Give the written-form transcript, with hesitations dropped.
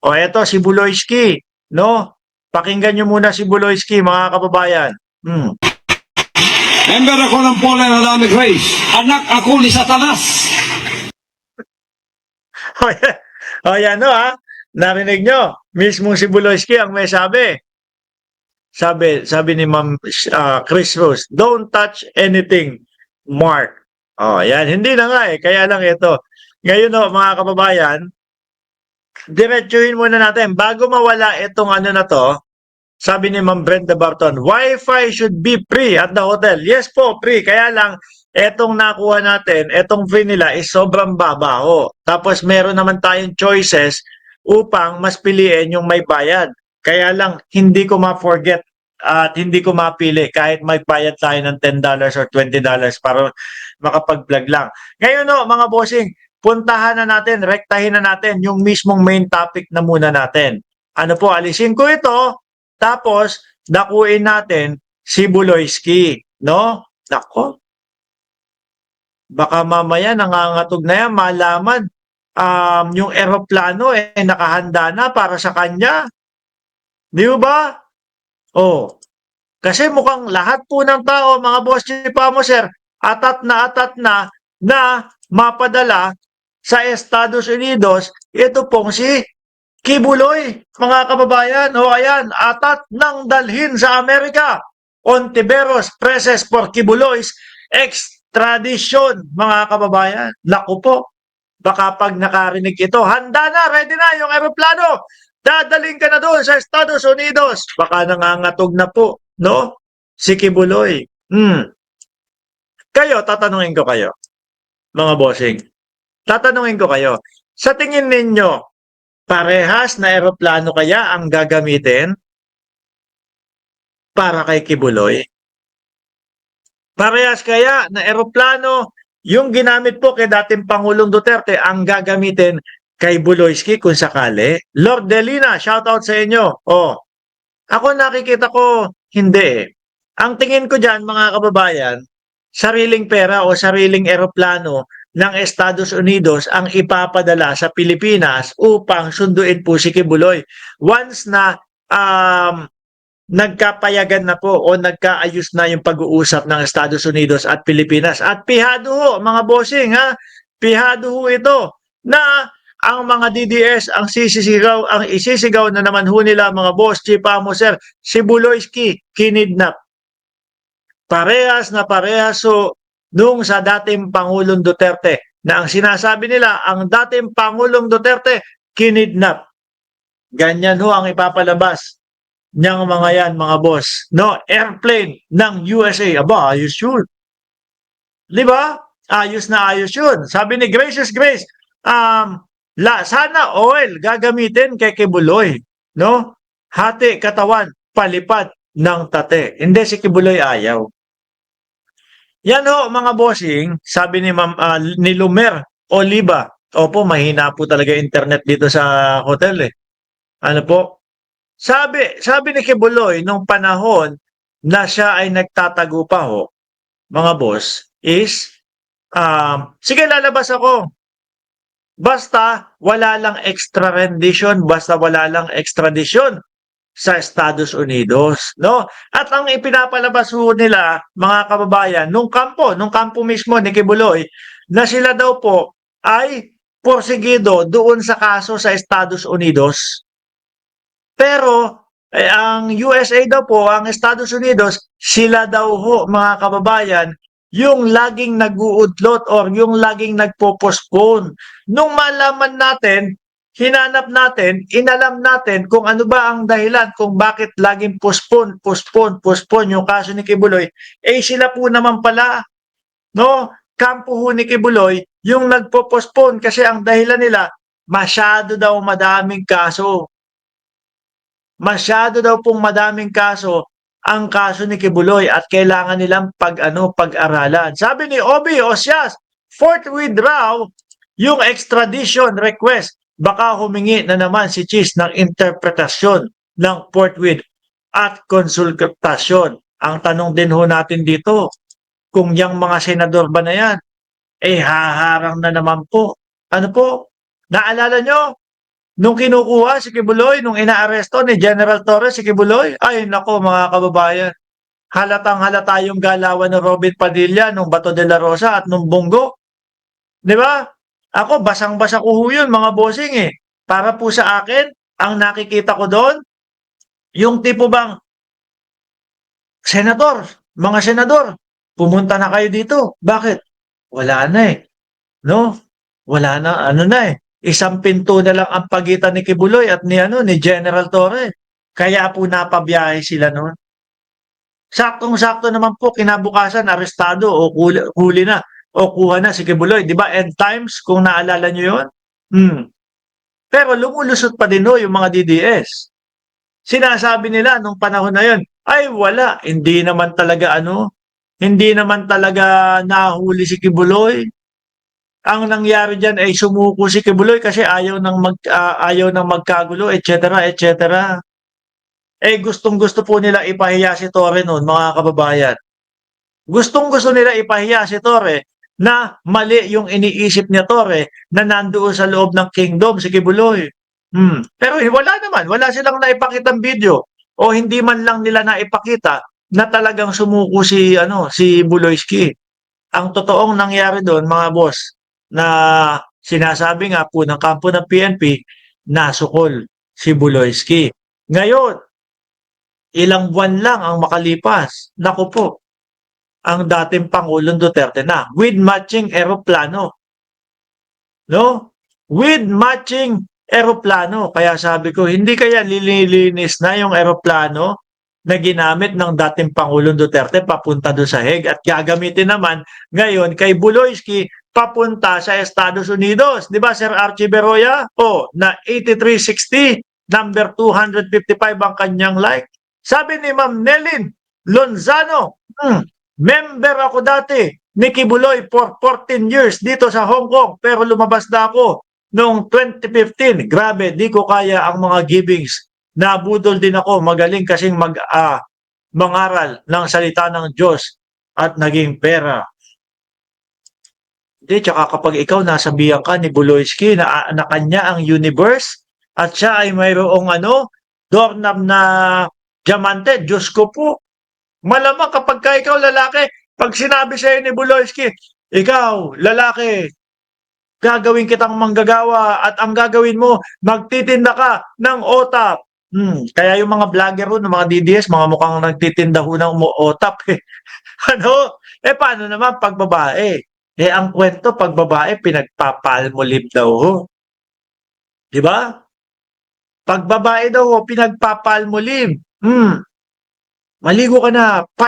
O eto si Buloyski, no? Pakinggan nyo muna si Buloyski, mga kababayan. Member ako ng Poland Adamic Race. Anak ako ni Satanas. O yan, no, ha? Narinig nyo, mismo si Buloyski ang may sabi. Sabi ni Ma'am Chris Rose, don't touch anything, Mark. Oh, yan. Hindi na nga eh. Kaya lang ito. Ngayon, no, mga kababayan, diretsuhin muna natin. Bago mawala itong ano na to, sabi ni Ma'am Brenda Barton, Wi-Fi should be free at the hotel. Yes po, free. Kaya lang, etong nakuha natin, etong free nila is sobrang babaho. Tapos meron naman tayong choices upang mas piliin yung may bayad. Kaya lang, hindi ko ma-forget at hindi ko mapili kahit may bayad tayo ng $10 or $20 para makapag-vlog lang. Ngayon no, mga bossing, puntahan na natin, rektahin na natin yung mismong main topic na muna natin. Ano po, alisin ko ito, tapos dakuin natin si Buloyski, no? Nako. Baka mamaya nangangatog na yan, malaman yung eroplano nakahanda na para sa kanya. Di ba? Oh. Kasi mukhang lahat po ng tao, mga boss pa mo, sir, atat na mapadala sa Estados Unidos, ito pong si Kibuloy, mga kababayan. O ayan, atat nang dalhin sa Amerika. Ontiveros presses for Kibuloy's extradition, mga kababayan. Naku po, baka pag nakarinig ito, handa na, ready na yung eroplano. Dadaling ka na doon sa Estados Unidos. Baka nangangatog na po, no? Si Kibuloy. Kayo, tatanungin ko kayo, mga bossing. Tatanungin ko kayo, sa tingin ninyo, parehas na eroplano kaya ang gagamitin para kay Kibuloy? Parehas kaya na eroplano yung ginamit po kay dating Pangulong Duterte ang gagamitin kay Buloyski kung sakali? Lord Delina, shoutout sa inyo. Oh, ako nakikita ko, hindi eh. Ang tingin ko dyan, mga kababayan, sariling pera o sariling eroplano ng Estados Unidos ang ipapadala sa Pilipinas upang sunduin po si Kibuloy. Once na nagkapayagan na po o nagkaayos na yung pag-uusap ng Estados Unidos at Pilipinas. At pihado ho, mga bossing, ha? Pihado ho ito na ang mga DDS ang isisigaw na naman ho nila, mga boss, Chief Amo, sir, si Buloyski kinidnap. Parehas na parehas so nung sa dating Pangulong Duterte na ang sinasabi nila, ang dating Pangulong Duterte kinidnap. Ganyan ho ang ipapalabas niyang mga yan, mga boss. No, airplane ng USA. Aba, ayos yun. Di ba? Ayos na ayos yun. Sabi ni Gracious Grace, sana oil gagamitin kay Kibuloy. No? Hati katawan, palipad ng tate. Hindi, si Kibuloy ayaw. Yan ho, mga bossing, sabi ni ni Lumer Oliva. Opo, mahina po talaga internet dito sa hotel eh. Ano po? Sabi ni Kibuloy nung panahon na siya ay nagtatago pa ho, mga boss, is, sige lalabas ako. Basta wala lang extradition, basta wala lang extradition sa Estados Unidos, no? At ang ipinapalabas ho nila, mga kababayan, nung kampo mismo ni Kibuloy, na sila daw po ay porsigido doon sa kaso sa Estados Unidos. Pero ang USA daw po, ang Estados Unidos, sila daw ho, mga kababayan, yung laging nag-uudlot or yung laging nagpo-postpone. Nung malaman natin, hinanap natin, inalam natin kung ano ba ang dahilan kung bakit laging postpone yung kaso ni Kibuloy, sila po naman pala, no? Kampo ho ni Kibuloy, yung nagpo-postpone kasi ang dahilan nila, masyado daw madaming kaso. Masyado daw pong madaming kaso ang kaso ni Kibuloy at kailangan nilang pag-aralan. Sabi ni Obi Osias, forthwith raw yung extradition request. Baka humingi na naman si Chis ng interpretasyon ng forthwith at konsultasyon. Ang tanong din ho natin dito, kung yung mga senador ba na yan, haharang na naman po. Ano po? Naalala nyo? Nung kinukuha si Kibuloy, nung inaaresto ni General Torres si Kibuloy, ay nako mga kababayan, halatang halata yung galawan ng Robin Padilla nung Bato de la Rosa at nung Bongo. Di ba? Ako, basang-basa ko ho yun, mga bossing eh. Para po sa akin, ang nakikita ko doon, yung tipo bang, senador, mga senador, pumunta na kayo dito. Bakit? Wala na eh. No? Wala na, ano na eh. Isang pinto na lang ang pagitan ni Kibuloy at ni General Torre. Kaya po napabiyahe sila noon. Saktong-sakto naman po kinabukasan arestado o huli na o kuha na si Kibuloy, 'di ba? End times kung naalala niyo 'yon. Hmm. Pero lumulusot pa din yung mga DDS. Sinasabi nila nung panahon na 'yon, ay wala, hindi naman talaga nahuli si Kibuloy. Ang nangyari diyan ay sumuko si Kibuloy kasi ayaw nang magkagulo, etc., etc. Eh gustong-gusto po nila ipahiya si Torre noon, mga kababayan. Gustong-gusto nila ipahiya si Torre na mali yung iniisip niya Torre na nandoon sa loob ng kingdom si Kibuloy. Pero wala naman, wala silang naipakitang video o hindi man lang nila naipakita na talagang sumuko si Buloyski. Ang totoong nangyari doon mga boss na sinasabi nga po ng kampo ng PNP, nasukol si Buloyski. Ngayon, ilang buwan lang ang makalipas. Naku po, ang dating Pangulong Duterte na with matching eroplano. No? With matching eroplano. Kaya sabi ko, hindi kaya lilinis na yung eroplano na ginamit ng dating Pangulong Duterte papunta doon sa Hague at gagamitin naman ngayon kay Buloyski papunta sa Estados Unidos. Di ba, Sir Archie Beroya? O, na 8360, number 255 ang kanyang like. Sabi ni Ma'am Nelin Lonzano, member ako dati ni Kibuloy for 14 years dito sa Hong Kong pero lumabas na ako noong 2015. Grabe, di ko kaya ang mga givings. Nabudol din ako, magaling kasing mangaral ng salita ng Diyos at naging pera. Hindi, tsaka kapag ikaw nasabihan ka ni Buloyski na kanya ang universe at siya ay mayroong doorknob na diamante, Diyos ko po. Malamang kapag ka ikaw lalaki, pag sinabi sa'yo ni Buloyski, ikaw, lalaki, gagawin kitang manggagawa at ang gagawin mo, magtitinda ka ng otap. Kaya yung mga vlogger ron, mga DDS, mga mukhang nagtitinda ho ng otap. Paano naman pag babae? Ang kwento, pag babae, pinagpapalmolive daw ho. Diba? Pag babae daw ho, pinagpapalmolive. Maligo ka na,